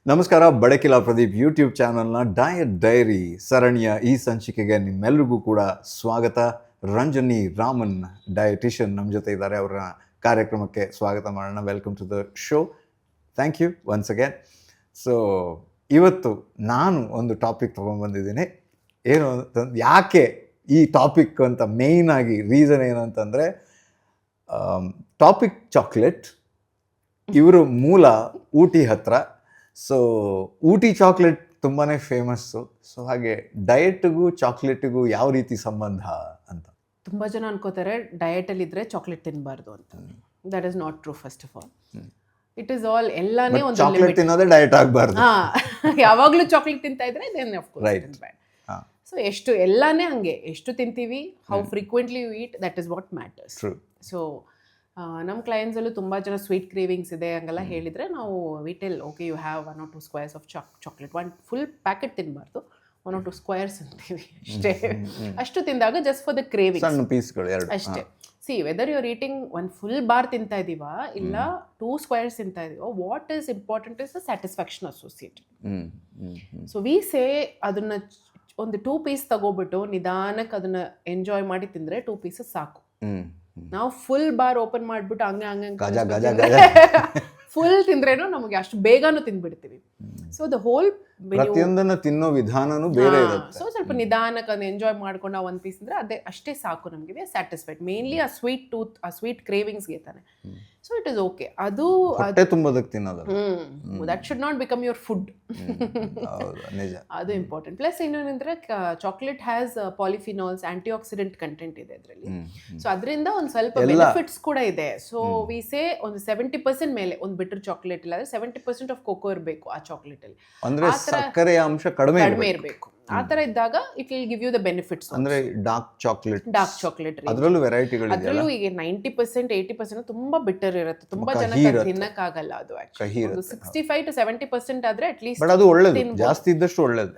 ನಮಸ್ಕಾರ. ಬಡಕಿಲಾ ಪ್ರದೀಪ್ ಯೂಟ್ಯೂಬ್ ಚಾನಲ್ನ diet dairy ಸರಣಿಯ ಈ ಸಂಚಿಕೆಗೆ ನಿಮ್ಮೆಲ್ಲರಿಗೂ ಕೂಡ ಸ್ವಾಗತ. ರಂಜನಿ ರಾಮನ್ ಡಯಟಿಷಿಯನ್ ನಮ್ಮ ಜೊತೆ ಇದ್ದಾರೆ. ಅವರ ಕಾರ್ಯಕ್ರಮಕ್ಕೆ ಸ್ವಾಗತ ಮಾಡೋಣ. Welcome to the show. Thank you once again. So ಇವತ್ತು ನಾನು ಒಂದು ಟಾಪಿಕ್ ತೊಗೊಂಡ್ಬಂದಿದ್ದೀನಿ. ಏನು ಅಂತಂದ್ರೆ, ಯಾಕೆ ಈ ಟಾಪಿಕ್ ಅಂತ ಮೇಯ್ನ್ ಆಗಿ ರೀಸನ್ ಏನು ಅಂತಂದರೆ, ಟಾಪಿಕ್ ಚಾಕ್ಲೇಟ್. ಇವರು ಮೂಲ ಊಟಿ ಹತ್ರ. ಸೊ ಊಟಿ ಚಾಕ್ಲೇಟ್ ತುಂಬಾ ಫೇಮಸ್ಸು. ಸೊ ಹಾಗೆ ಡಯಟ್ಗೂ ಚಾಕ್ಲೇಟಿಗೂ ಯಾವ ರೀತಿ ಸಂಬಂಧ ಅಂತ ತುಂಬ ಜನ ಅನ್ಕೋತಾರೆ ಡಯಟಲ್ಲಿ ಇದ್ರೆ ಚಾಕ್ಲೇಟ್ ತಿನ್ನಬಾರ್ದು ಅಂತ. That is not true. First of all it is all ಎಲ್ಲಾನೇ ಒಂದು ಚಾಕ್ಲೇಟ್ ತಿನ್ನೋದೇ ಡಯಟ್ ಆಗಬಾರ್ದು. ಯಾವಾಗಲೂ ಚಾಕ್ಲೇಟ್ ತಿಂತಾ ಇದ್ರೆ then of course Right. It's bad. So ಎಷ್ಟು ಎಲ್ಲಾನೇ ಹಂಗೆ ಎಷ್ಟು ತಿಂತೀವಿ, how frequently you eat, that is what matters. True. So ನಮ್ಮ ಕ್ಲೈಂಟ್ಸಲ್ಲೂ ತುಂಬ ಜನ ಸ್ವೀಟ್ ಕ್ರೇವಿಂಗ್ಸ್ ಇದೆ ಹಂಗೆಲ್ಲ ಹೇಳಿದರೆ ನಾವು we tell okay you have 1 or 2 squares of chocolate. ಒಂದು ಫುಲ್ ಪ್ಯಾಕೆಟ್ ತಿನ್ನಬಾರ್ದು, 1 or 2 ಸ್ಕ್ವೇರ್ಸ್ ಅಂತೀವಿ ಅಷ್ಟೇ. ಅಷ್ಟು ತಿಂದಾಗ ಜಸ್ಟ್ ಫಾರ್ ದ ಕ್ರೇವಿಂಗ್ ಸಣ್ಣ ಪೀಸ್ಗಳು ಎರಡು ಅಷ್ಟೇ. See whether you are eating ಒಂದು ಫುಲ್ ಬಾರ್ ತಿಂತಾ ಇದೀವಾ ಇಲ್ಲ 2 ಸ್ಕ್ವೇರ್ಸ್ ತಿಂತಾ ಇದೀವೋ, what is important is the satisfaction associated. So we say ಅದನ್ನ ಒಂದು 2 ಪೀಸ್ ತಗೋಬಿಟ್ಟು ನಿಧಾನಕ್ಕೆ ಅದನ್ನ ಎಂಜಾಯ್ ಮಾಡಿ ತಿಂದರೆ 2 ಪೀಸಸ್ ಸಾಕು. ನಾವು ಫುಲ್ ಬಾರ್ ಓಪನ್ ಮಾಡ್ಬಿಟ್ಟು ಫುಲ್ ತಿಂದ್ರೇನು ನಮಗೆ ಅಷ್ಟು ಬೇಗನೂ ತಿಂದ್ಬಿಡ್ತೀವಿ. ಸೊ ದ ಹೋಲ್ ಪ್ರತಿಯೊಂದನ್ನು ತಿನ್ನೋ ವಿಧಾನನೂ ಬೇರೆ ಇರುತ್ತೆ. ಸೊ ಸ್ವಲ್ಪ ನಿಧಾನಕ್ಕೆ ಅದನ್ನ ಎಂಜಾಯ್ ಮಾಡ್ಕೊಂಡು ನಾವು 1 ಪೀಸ್ ಅಂದ್ರೆ ಅದೇ ಅಷ್ಟೇ ಸಾಕು ನಮಗೆ ಸ್ಯಾಟಿಸ್ಫೈಡ್. ಮೇನ್ಲಿ ಆ ಸ್ವೀಟ್ ಟೂತ್, ಆ ಸ್ವೀಟ್ ಕ್ರೇವಿಂಗ್ಸ್ಗೆ ತಾನೆ. So it is okay. ಅದು ಹೊಟ್ಟೆ ತುಂಬೋದಕ್ಕೆ ತಿನ್ನೋದು that should not become your food. ನಿಜ. ಅದು ಇಂಪಾರ್ಟೆಂಟ್. ಪ್ಲಸ್ ಇನ್ನೇನಂದ್ರೆ chocolate has polyphenols, antioxidant content ಇದೆ ಅದರಲ್ಲಿ. ಸೊ ಅದರಿಂದ ಒಂದು ಸ್ವಲ್ಪ ಬೆನಿಫಿಟ್ಸ್ ಕೂಡ ಇದೆ. ಸೊ ವಿ ಸೇ ಒಂದು 70% ಮೇಲೆ ಒಂದು ಬಿಟ್ಟರ್ ಚಾಕ್ಲೇಟ್ ಇಲ್ಲ 70% ಆಫ್ ಕೋಕೋ ಇರಬೇಕು ಆ ಚಾಕ್ಲೇಟ್ ಅಲ್ಲಿ. ಅಂದ್ರೆ ಸಕ್ಕರೆಯ ಅಂಶ ಕಡಿಮೆ ಇರಬೇಕು. ಆ ತರ ಇದ್ದಾಗ it will give you the benefits. ಅಂದ್ರೆ ಡಾರ್ಕ್ ಚಾಕ್ಲೇಟ್ ಅದರಲ್ಲೂ ವೆರೈಟಿಗಳು ಅದರಲ್ಲೂ ಈಗ 90% 80% ತುಂಬಾ ಬಿಟ್ಟರ್ ಇರುತ್ತೆ. ತುಂಬಾ ಜನ ತಿನ್ನಕ್ಕಾಗಲ್ಲ ಅದು. ಆಕ್ಚುಲಿ 65 to 70% ಆದ್ರೆ ಅಟ್ ಲೀಸ್ಟ್ ಅದು ಒಳ್ಳೇದು. ಜಾಸ್ತಿ ಇದ್ದಷ್ಟು ಒಳ್ಳೇದು.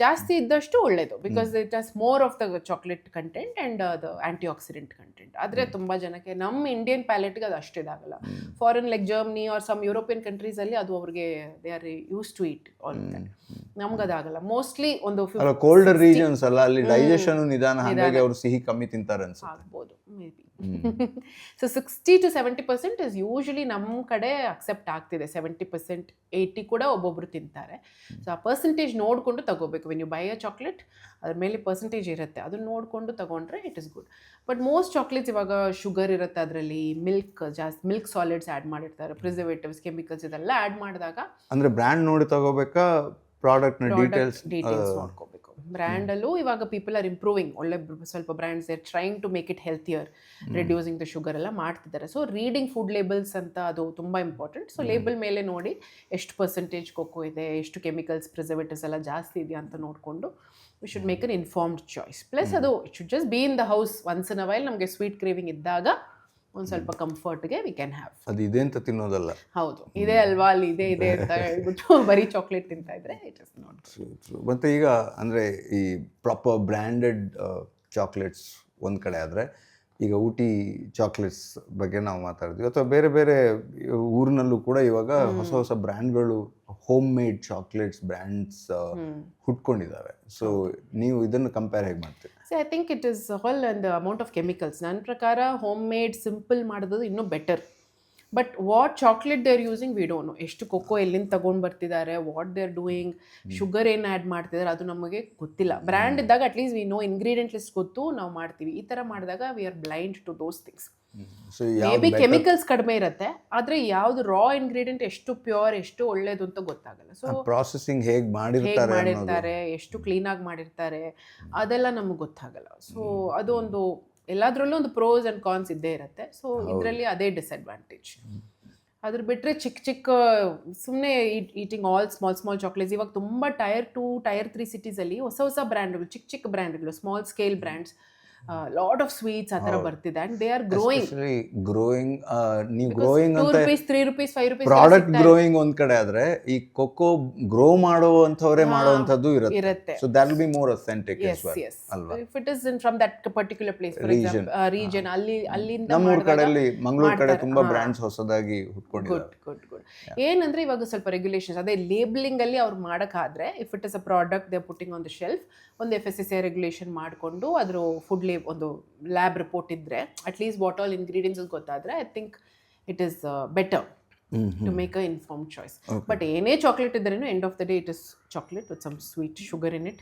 ಜಾಸ್ತಿ ಇದ್ದಷ್ಟು ಒಳ್ಳೇದು. Because it has more of the chocolate content and the antioxidant content. ಆದ್ರೆ ತುಂಬಾ ಜನಕ್ಕೆ ನಮ್ಮ ಇಂಡಿಯನ್ ಪ್ಯಾಲೆಟ್ಗೆ ಅದು ಅಷ್ಟು ಇದಾಗಲ್ಲ. Foreign like Germany or some European countries ಅಲ್ಲಿ ಅದು ಅವ್ರಿಗೆ they are used to it all that. ನಮ್ಗೆ ಅದಾಗಲ್ಲ. ಮೋಸ್ಟ್ಲಿ ಒಂದು ಕೋಲ್ಡರ್ ರೀಜನ್ಸ್ ಅಲ್ಲ, ಅಲ್ಲಿ ಡೈಜೆಷನ್ ನಿಧಾನ, ಹಾಗಾಗಿ ಅವರು ಸಿಹಿ ಕಮ್ಮಿ ತಿಂತಾರೆ ಅನ್ಸುತ್ತೆ. ಆಗ್ಬೋದು may be. So 60 to 70% is usually ನಮ್ಮ ಕಡೆ ಅಕ್ಸೆಪ್ಟ್ ಆಗ್ತಿದೆ. 70% 80 ಕೂಡ ಒಬ್ಬೊಬ್ರು ತಿಂತಾರೆ. ಸೊ ಆ ಪರ್ಸೆಂಟೇಜ್ ನೋಡಿಕೊಂಡು ತಗೋಬೇಕು. When you buy a chocolate ಅದ್ರ ಮೇಲೆ ಪರ್ಸೆಂಟೇಜ್ ಇರುತ್ತೆ, ಅದನ್ನ ನೋಡಿಕೊಂಡು ತಗೊಂಡ್ರೆ it is good. But most chocolates ಇವಾಗ ಶುಗರ್ ಇರುತ್ತೆ, ಅದರಲ್ಲಿ ಮಿಲ್ಕ್ ಜಾಸ್ತಿ, ಮಿಲ್ಕ್ ಸಾಲಿಡ್ಸ್ ಆ್ಯಡ್ ಮಾಡಿರ್ತಾರೆ, ಪ್ರಿಸರ್ವೇಟಿವ್ಸ್, ಕೆಮಿಕಲ್ಸ್ ಇದೆಲ್ಲ ಆ್ಯಡ್ ಮಾಡಿದಾಗ ಅಂದ್ರೆ ಬ್ರ್ಯಾಂಡ್ ನೋಡಿ ತಗೋಬೇಕಾ, ಪ್ರಾಡಕ್ಟ್ ಡೀಟೇಲ್ಸ್ ನೋಡ್ಕೋಬೇಕು. ಬ್ರ್ಯಾಂಡಲ್ಲೂ ಇವಾಗ ಪೀಪಲ್ ಆರ್ ಇಂಪ್ರೂವಿಂಗ್. ಒಳ್ಳೆ ಸ್ವಲ್ಪ brands are trying to make it healthier, reducing the sugar ಎಲ್ಲ ಮಾಡ್ತಿದ್ದಾರೆ. ಸೊ ರೀಡಿಂಗ್ ಫುಡ್ ಲೇಬಲ್ಸ್ ಅಂತ ಅದು ತುಂಬ ಇಂಪಾರ್ಟೆಂಟ್. ಸೊ ಲೇಬಲ್ ಮೇಲೆ ನೋಡಿ ಎಷ್ಟು ಪರ್ಸೆಂಟೇಜ್ ಕೊಕ್ಕೋ ಇದೆ, ಎಷ್ಟು ಕೆಮಿಕಲ್ಸ್, ಪ್ರಿಸರ್ವೇಟಿವ್ಸ್ ಎಲ್ಲ ಜಾಸ್ತಿ ಇದೆಯಾ ಅಂತ ನೋಡಿಕೊಂಡು we should make an informed choice. Plus ಅದು it should just be in the house once in a while. ನಮಗೆ ಸ್ವೀಟ್ ಕ್ರೇವಿಂಗ್ ಇದ್ದಾಗ ಒಂದು ಸ್ವಲ್ಪ ಕಂಫರ್ಟ್ಗೆ ವಿ ಕ್ಯಾನ್ ಹ್ಯಾವ್. ಅದು ಇದೆ ಅಂತ ತಿನ್ನೋದಲ್ಲ. ಹೌದು, ಇದೆ ಅಲ್ವಾ, ಅಲ್ಲಿ ಇದೆ ಇದೆ ಅಂತ ಹೇಳ್ಬಿಟ್ಟು ಬರೀ ಚಾಕ್ಲೇಟ್ ತಿಂತಾ ಇದ್ರೆ ಇಟ್ ಇಸ್ ನಾಟ್. ಮತ್ತು ಈಗ ಅಂದರೆ ಈ ಪ್ರಾಪರ್ ಬ್ರ್ಯಾಂಡೆಡ್ ಚಾಕ್ಲೇಟ್ಸ್ ಒಂದು ಕಡೆ ಆದರೆ, ಈಗ ಊಟಿ ಚಾಕ್ಲೇಟ್ಸ್ ಬಗ್ಗೆ ನಾವು ಮಾತಾಡಿದ್ವಿ, ಅಥವಾ ಬೇರೆ ಬೇರೆ ಊರಿನಲ್ಲೂ ಕೂಡ ಇವಾಗ ಹೊಸ ಹೊಸ ಬ್ರ್ಯಾಂಡ್ಗಳು, ಹೋಮ್ ಮೇಡ್ ಚಾಕ್ಲೇಟ್ಸ್ ಬ್ರ್ಯಾಂಡ್ಸ್ ಹುಟ್ಕೊಂಡಿದ್ದಾವೆ. ಸೊ ನೀವು ಇದನ್ನು ಕಂಪೇರ್ ಹೇಗೆ ಮಾಡ್ತೀರಿ? So I think it is all and the amount of chemicals. ನನ್ನ ಪ್ರಕಾರ ಹೋಮ್ ಮೇಡ್ ಸಿಂಪಲ್ ಮಾಡೋದು ಇನ್ನೂ better. But what chocolate they are using we don't know. ಎಷ್ಟು ಕೊಕ್ಕೋ ಎಲ್ಲಿಂದ ತೊಗೊಂಡು ಬರ್ತಿದ್ದಾರೆ, what they are doing, sugar ಏನು ಆ್ಯಡ್ ಮಾಡ್ತಿದ್ದಾರೆ ಅದು ನಮಗೆ ಗೊತ್ತಿಲ್ಲ. ಬ್ರ್ಯಾಂಡ್ ಇದ್ದಾಗ at least we know ingredient list ಗೊತ್ತು, ನಾವು ಮಾಡ್ತೀವಿ. ಈ ಥರ ಮಾಡಿದಾಗ we are blind to those things. Maybe chemicals ಕಡಿಮೆ ಇರುತ್ತೆ, ಆದರೆ ಯಾವುದು ರಾ ಇಂಗ್ರೀಡಿಯೆಂಟ್ ಎಷ್ಟು ಪ್ಯೂರ್, ಎಷ್ಟು ಒಳ್ಳೇದು ಅಂತ ಗೊತ್ತಾಗಲ್ಲ. ಸೊ ಪ್ರಾಸೆಸಿಂಗ್ ಹೇಗೆ ಮಾಡಿರ್ತಾರೆ, ಎಷ್ಟು ಕ್ಲೀನಾಗಿ ಮಾಡಿರ್ತಾರೆ ಅದೆಲ್ಲ ನಮಗೆ ಗೊತ್ತಾಗಲ್ಲ. ಸೊ ಅದು ಒಂದು ಎಲ್ಲದರಲ್ಲೂ ಒಂದು ಪ್ರೋಸ್ ಆ್ಯಂಡ್ ಕಾನ್ಸ್ ಇದ್ದೇ ಇರುತ್ತೆ. ಸೊ ಇದರಲ್ಲಿ ಅದೇ ಡಿಸ್ಅಡ್ವಾಂಟೇಜ್. ಅದ್ರ ಬಿಟ್ಟರೆ ಚಿಕ್ಕ ಚಿಕ್ಕ ಸುಮ್ಮನೆ ಈಟಿಂಗ್ ಆಲ್ ಸ್ಮಾಲ್ ಚಾಕ್ಲೇಟ್ಸ್. ಇವಾಗ ತುಂಬ Tier 2 Tier 3 ಸಿಟೀಸಲ್ಲಿ ಹೊಸ ಹೊಸ ಬ್ರ್ಯಾಂಡ್ಗಳು, ಚಿಕ್ಕ ಚಿಕ್ಕ ಬ್ರ್ಯಾಂಡ್ಗಳು, small scale brands lot of sweets ಆ ಥರ ಬರ್ತಿದೆ and they are growing. Especially growing, ನೀವು ಗ್ರೋಯಿಂಗ್ ಟೂ ಅಂತ rupees 3 rupees 5 rupees product growing ಒಂದ್ ಕಡೆ ಆದ್ರೆ ಈ ಕೊಕ್ಕೋ ಗ್ರೋ ಮಾಡುವಂಥವ್ರೆ ಮಾಡುವಂಥದ್ದು ಇರುತ್ತೆ. ಇರುತ್ತೆ. So that will be more authentic Yes, yes. If it is in from that particular place, for example, region, ಅಲ್ಲಿಂದ ನಮ್ಮೂರ್ ಕಡೆಯಲ್ಲಿ ಮಂಗಳೂರು ಕಡೆ ತುಂಬಾ ಬ್ರ್ಯಾಂಡ್ಸ್ ಹೊಸದಾಗಿ ಹುಟ್ಕೊಂಡಿದ್ದಾರೆ. ಗುಡ್. ಏನಂದ್ರೆ ಇವಾಗ ಸ್ವಲ್ಪ ರೆಗ್ಯುಲೇಷನ್ಸ್ ಅದೇ ಲೇಬಲಿಂಗ್ ಅಲ್ಲಿ ಅವ್ರು ಮಾಡಕ್ಕಾದ್ರೆ if it is a product they putting on the shelf, ಒಂದು FSSAI ರೆಗ್ಯುಲೇಷನ್ ಮಾಡಿಕೊಂಡು ಅದ್ರ ಫುಡ್ ಒಂದು ಲ್ಯಾಬ್ ರಿಪೋರ್ಟ್ ಇದ್ರೆ ಅಟ್ಲೀಸ್ಟ್ ವಾಟ್ ಆಲ್ ಇಂಗ್ರೀಡಿಯೆಂಟ್ಸ್ ಗೊತ್ತಾದ್ರೆ I think it is better to make a informed choice. But ಏನೇ ಚಾಕ್ಲೇಟ್ ಇದ್ರೇನು end of the day it is chocolate with some sweet sugar in it.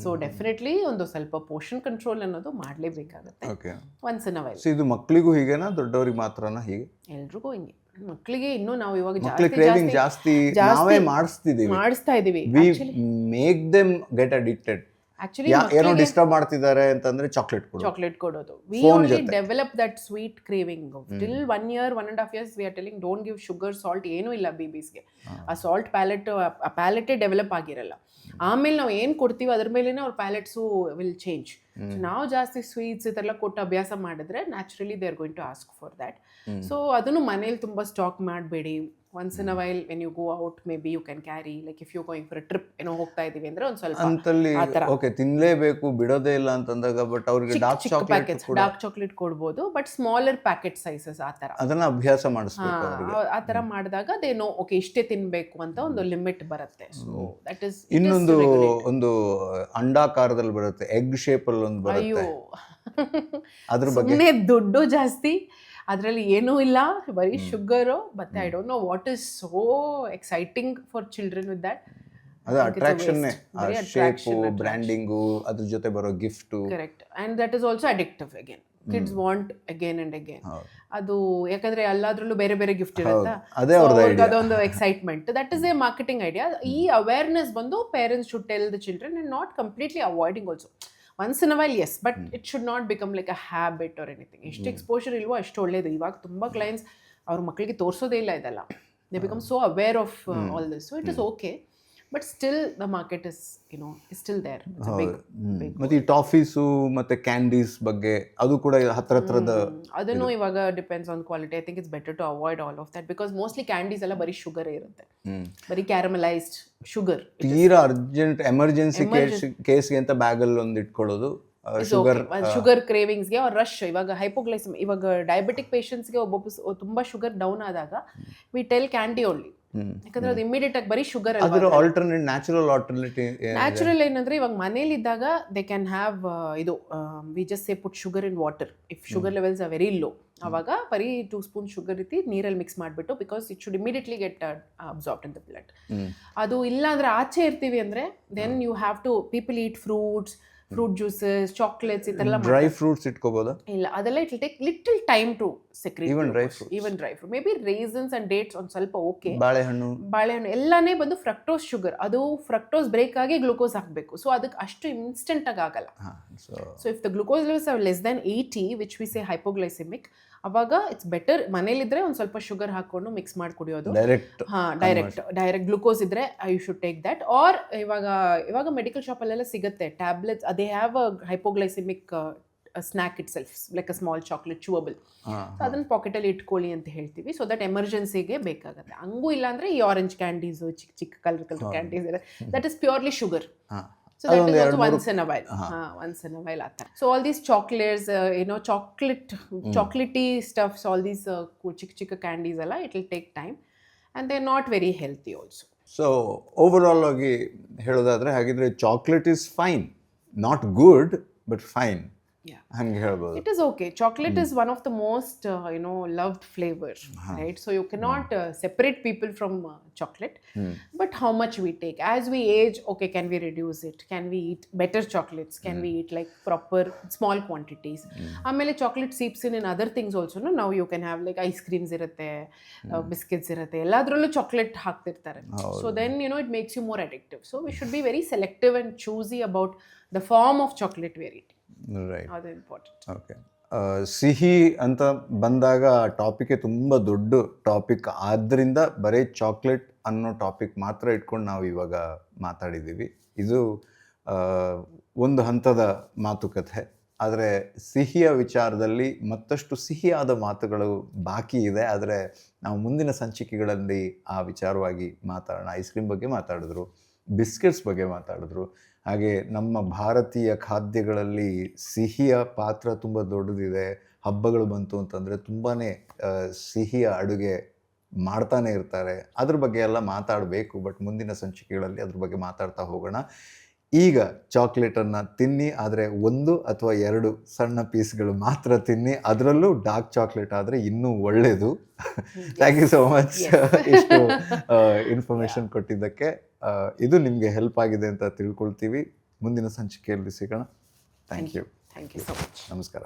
So definitely ಒಂದು ಸ್ವಲ್ಪ portion control ಅನ್ನೋದು ಮಾಡಲೇಬೇಕಾಗುತ್ತೆ once in a while. ಇದು ಮಕ್ಕಳಿಗೂ ಹೀಗೇನಾ ದೊಡ್ಡವರಿಗೆ ಮಾತ್ರನಾ ಹೀಗೆ? ಎಲ್ರಿಗೂ ಹಿಂಗೆ. ಮಕ್ಕಳಿಗೆ ಇನ್ನೂ ನಾವು ಇವಾಗ ಜಾಸ್ತಿ ನಾವೇ ಮಾಡಿಸ್ತಾ ಇದೀವಿ. We make them get addicted. Actually ಏನೋ ಡಿಸ್ಟರ್ಬ್ ಮಾಡ್ತಿದ್ದಾರೆ ಅಂತಂದ್ರೆ ಚಾಕ್ಲೇಟ್ ಕೊಡೋದು. We only develop that sweet craving till 1 year 1.5 years we are telling don't give sugar salt, ಏನೂ ಇಲ್ಲ ಬೇಬೀಸ್ಗೆ. ಆ ಸಾಲ್ಟ್ ಪ್ಯಾಲೆಟೇ ಡೆವಲಪ್ ಆಗಿರಲ್ಲ. ಆಮೇಲೆ ನಾವು ಏನು ಕೊಡ್ತೀವಿ ಅದ್ರ ಮೇಲೇನೆ ಅವ್ರ ಪ್ಯಾಲೆಟ್ಸು ವಿಲ್ ಚೇಂಜ್. ನಾವು ಜಾಸ್ತಿ ಸ್ವೀಟ್ಸ್ ಈ ಥರ ಕೊಟ್ಟು ಅಭ್ಯಾಸ ಮಾಡಿದ್ರೆ naturally they are going to ask for that. So ಅದನ್ನು ಮನೇಲಿ ತುಂಬ ಸ್ಟಾಕ್ ಮಾಡಬೇಡಿ. Once in a while when you go out maybe you can carry, like if you going for a trip ಏನೋ ಹೋಗ್ತಾ ಇದೀವಿ ಅಂದ್ರೆ ಒಂದು ಸ್ವಲ್ಪ ಅಂತಲ್ಲಿ ಓಕೆ ತಿನ್ಲೇಬೇಕು ಬಿಡೋದೇ ಇಲ್ಲ ಅಂತಂದಾಗ ಬಟ್ ಅವ್ರಿಗೆ ಡಾರ್ಕ್ ಚಾಕ್ಲೇಟ್ ಕೊಡ್ಬೋದು, ಬಟ್ ಸ್ಮಾಲರ್ ಪ್ಯಾಕೆಟ್ ಸೈಜಸ್ ಆ ಥರ ಅದನ್ನ ಅಭ್ಯಾಸ ಮಾಡಿಸ್ಬೇಕು ಅವ್ರಿಗೆ. ಆ ಥರ ಮಾಡಿದಾಗ ದೇ ನೋ ಓಕೆ ಇಷ್ಟೇ ತಿನ್ಬೇಕು ಅಂತ ಒಂದು ಲಿಮಿಟ್ ಬರುತ್ತೆ. ಸೊ ದಟ್ ಇಸ್ ಒಂದು ಅಂಡಾಕಾರದಲ್ಲಿ ಬರುತ್ತೆ, ಎಗ್ ಶೇಪ್ ಅಲ್ಲಿ ಒಂದು ಬರುತ್ತೆ. ಅದ್ರ ಬಗ್ಗೆ ದುಡ್ಡು ಜಾಸ್ತಿ, ಅದರಲ್ಲಿ ಏನೂ ಇಲ್ಲ, ಬರೀ ಶುಗರು. ಮತ್ತೆ I don't know what is so exciting for children with that. ಅದು ಅಟ್ರಾಕ್ಷನ್, ಶೇಪು, ಬ್ರ್ಯಾಂಡಿಂಗು, ಅದ್ರ ಜೊತೆ ಬರೋ gift. Correct. And that is also addictive. Again kids want again and again. ಅದು ಯಾಕಂದ್ರೆ ಎಲ್ಲಾದ್ರಲ್ಲೂ ಬೇರೆ ಬೇರೆ ಗಿಫ್ಟ್ ಇರುತ್ತಾ, ಅದೊಂದು excitement. That is a marketing idea. ಈ ಅವೇರ್ನೆಸ್ ಬಂದು parents should tell the children and not completely avoiding also. Once in a while yes, but it should not become like a habit or anything. ಎಷ್ಟು exposure ಇಲ್ವೋ ಅಷ್ಟು ಒಳ್ಳೇದು. ಇವಾಗ ತುಂಬ clients ಅವ್ರ ಮಕ್ಕಳಿಗೆ ತೋರಿಸೋದೇ ಇಲ್ಲ ಇದೆಲ್ಲ. They become so aware of all this. So it is okay, but still the market is still there. ಮತ್ತೆ ಈ ಟಾಫೀಸು ಮತ್ತೆ ಕ್ಯಾಂಡೀಸ್ ಬಗ್ಗೆ ಅದು ಕೂಡ ಹತ್ರದ ಅದನ್ನು ಇವಾಗ depends on quality. I think it's better to avoid all of that because mostly candies ಎಲ್ಲ ಬರೀ ಶುಗರೇ ಇರುತ್ತೆ, ಬರೀ ಕ್ಯಾರಮಲೈಸ್ಡ್ ಶುಗರ್. ತೀರಾ ಅರ್ಜೆಂಟ್ ಎಮರ್ಜೆನ್ಸಿ ಕೇಸ್ಗೆ ಅಂತ ಬ್ಯಾಗಲ್ಲಿ ಒಂದು ಇಟ್ಕೊಳ್ಳೋದು. ಶುಗರ್ ಕ್ರೇವಿಂಗ್ಸ್ಗೆ ಅವ್ರ ರಶ್. ಇವಾಗ ಹೈಪೋಗ್ಲೈಸಮ್, ಇವಾಗ ಡಯಾಬಿಟಿಕ್ ಪೇಷಂಟ್ಸ್ಗೆ ಒಬ್ಬೊಬ್ಬ ತುಂಬಾ ಶುಗರ್ ಡೌನ್ ಆದಾಗ ವಿ ಟೆಲ್ ಕ್ಯಾಂಡಿ ಓನ್ಲಿ, ಯಾಕಂದ್ರೆ ಅದು ಇಮಿಡಿಯೇಟ್ ಆಗಿ ಬರೀ ಶುಗರ್ ಅಲ್ಲ. ನ್ಯಾಚುರಲ್ ಏನಂದ್ರೆ ಇವಾಗ ಮನೇಲಿ ಇದ್ದಾಗ ದೇ ಕ್ಯಾನ್ ಹ್ಯಾವ್ ಇದು we just say put sugar in water if sugar levels are very low. ಅವಾಗ ಬರೀ 2 ಸ್ಪೂನ್ ಶುಗರ್ ರೀತಿ ನೀರಲ್ಲಿ ಮಿಕ್ಸ್ ಮಾಡಿಬಿಟ್ಟು, because it should immediately get absorbed in the blood. ಅದು ಇಲ್ಲ ಅಂದ್ರೆ ಆಚೆ ಇರ್ತೀವಿ ಅಂದ್ರೆ then you have to people eat fruits, fruit juices, chocolates ಈ ಥರ. ಡ್ರೈ ಫ್ರೂಟ್ಸ್ ಇಟ್ಕೋಬೋದಾ? ಇಲ್ಲ, ಅದೆಲ್ಲ it will take little time to secrete. Even dry fruit may be raisins and dates ಒಂದು ಸ್ವಲ್ಪ ಓಕೆ. ಬಾಳೆಹಣ್ಣು ಎಲ್ಲಾನೇ ಬಂದು ಫ್ರಕ್ಟೋಸ್ ಶುಗರ್. ಅದು ಫ್ರಕ್ಟೋಸ್ ಬ್ರೇಕ್ ಆಗಿ ಗ್ಲೂಕೋಸ್ ಹಾಕಬೇಕು. ಸೊ ಅದಕ್ಕೆ ಅಷ್ಟು ಇನ್ಸ್ಟೆಂಟ್ ಆಗಿ ಆಗಲ್ಲ. So if the glucose levels are less than 80 which we say hypoglycemic, ಅವಾಗ ಇಟ್ಸ್ ಬೆಟರ್ ಮನೇಲಿದ್ರೆ ಒಂದು ಸ್ವಲ್ಪ ಶುಗರ್ ಹಾಕೊಂಡು ಮಿಕ್ಸ್ ಮಾಡಿ ಕುಡಿಯೋದು. ಡೈರೆಕ್ಟ್ ಗ್ಲೂಕೋಸ್ ಇದ್ರೆ you should take that. Or ಇವಾಗ ಮೆಡಿಕಲ್ ಶಾಪಲ್ಲೆಲ್ಲ ಸಿಗುತ್ತೆ ಟ್ಯಾಬ್ಲೆಟ್ಸ್, ಅದೇ have a hypoglycemic snack itself like a small chocolate chewable. ಅದನ್ನ ಪಾಕೆಟಲ್ಲಿ ಇಟ್ಕೊಳ್ಳಿ ಅಂತ ಹೇಳ್ತೀವಿ. ಸೊ ದಟ್ ಎಮರ್ಜೆನ್ಸಿಗೆ ಬೇಕಾಗುತ್ತೆ. ಹಂಗೂ ಇಲ್ಲ ಅಂದ್ರೆ ಈ ಆರೆಂಜ್ ಕ್ಯಾಂಡೀಸು, ಚಿಕ್ಕ ಕಲರ್ ಕ್ಯಾಂಡೀಸ್ ಇದೆ, that is purely sugar. So that is also once in a while. Once in a while aata. So all these chocolates, chocolatey stuffs, all these chicka candies alla, it will take time and they're not very healthy also. So overall agi helodadre hagidre chocolate is fine, not good but fine. Yeah, hange helbodu. It is okay. Chocolate is one of the most loved flavor, right? So you cannot separate people from chocolate. But how much we take as we age, okay, can we reduce it? Can we eat better chocolates? Can we eat like proper small quantities? Amele chocolate seeps in other things also. No, now you can have like ice creams irutte, biscuits irutte, elladrallu chocolate haktirtare. So then it makes you more addictive. So we should be very selective and choosy about the form of chocolate we are eating. Right, ಅದು important. Okay. ಸಿಹಿ ಅಂತ ಬಂದಾಗ topic ತುಂಬ ದೊಡ್ಡ topic ಆದ್ದರಿಂದ ಬರೀ chocolate ಅನ್ನೋ topic ಮಾತ್ರ ಇಟ್ಕೊಂಡು ನಾವು ಇವಾಗ ಮಾತಾಡಿದ್ದೀವಿ. ಇದು ಒಂದು ಹಂತದ ಮಾತುಕತೆ. ಆದರೆ ಸಿಹಿಯ ವಿಚಾರದಲ್ಲಿ ಮತ್ತಷ್ಟು ಸಿಹಿಯಾದ ಮಾತುಗಳು ಬಾಕಿ ಇದೆ. ಆದರೆ ನಾವು ಮುಂದಿನ ಸಂಚಿಕೆಗಳಲ್ಲಿ ಆ ವಿಚಾರವಾಗಿ ಮಾತಾಡೋಣ. ಐಸ್ ಕ್ರೀಮ್ ಬಗ್ಗೆ ಮಾತಾಡಿದ್ರು, ಬಿಸ್ಕೆಟ್ಸ್ ಬಗ್ಗೆ ಮಾತಾಡಿದ್ರು, ಹಾಗೆ ನಮ್ಮ ಭಾರತೀಯ ಖಾದ್ಯಗಳಲ್ಲಿ ಸಿಹಿಯ ಪಾತ್ರ ತುಂಬ ದೊಡ್ಡದಿದೆ. ಹಬ್ಬಗಳು ಬಂತು ಅಂತಂದರೆ ತುಂಬಾ ಸಿಹಿಯ ಅಡುಗೆ ಮಾಡ್ತಾನೆ ಇರ್ತಾರೆ. ಅದ್ರ ಬಗ್ಗೆ ಎಲ್ಲ ಮಾತಾಡಬೇಕು, ಬಟ್ ಮುಂದಿನ ಸಂಚಿಕೆಗಳಲ್ಲಿ ಅದ್ರ ಬಗ್ಗೆ ಮಾತಾಡ್ತಾ ಹೋಗೋಣ. ಈಗ ಚಾಕ್ಲೇಟನ್ನು ತಿನ್ನಿ, ಆದರೆ 1 ಅಥವಾ 2 ಸಣ್ಣ ಪೀಸ್ಗಳು ಮಾತ್ರ ತಿನ್ನಿ. ಅದರಲ್ಲೂ ಡಾರ್ಕ್ ಚಾಕ್ಲೇಟ್ ಆದರೆ ಇನ್ನೂ ಒಳ್ಳೆಯದು. ಥ್ಯಾಂಕ್ ಯು ಸೋ ಮಚ್ ಇಷ್ಟು ಇನ್ಫಾರ್ಮೇಷನ್ ಕೊಟ್ಟಿದ್ದಕ್ಕೆ. ಇದು ನಿಮಗೆ ಹೆಲ್ಪ್ ಆಗಿದೆ ಅಂತ ತಿಳ್ಕೊಳ್ತೀವಿ. ಮುಂದಿನ ಸಂಚಿಕೆಯಲ್ಲಿ ಸಿಗೋಣ. Thank you. Thank you so much. ನಮಸ್ಕಾರ.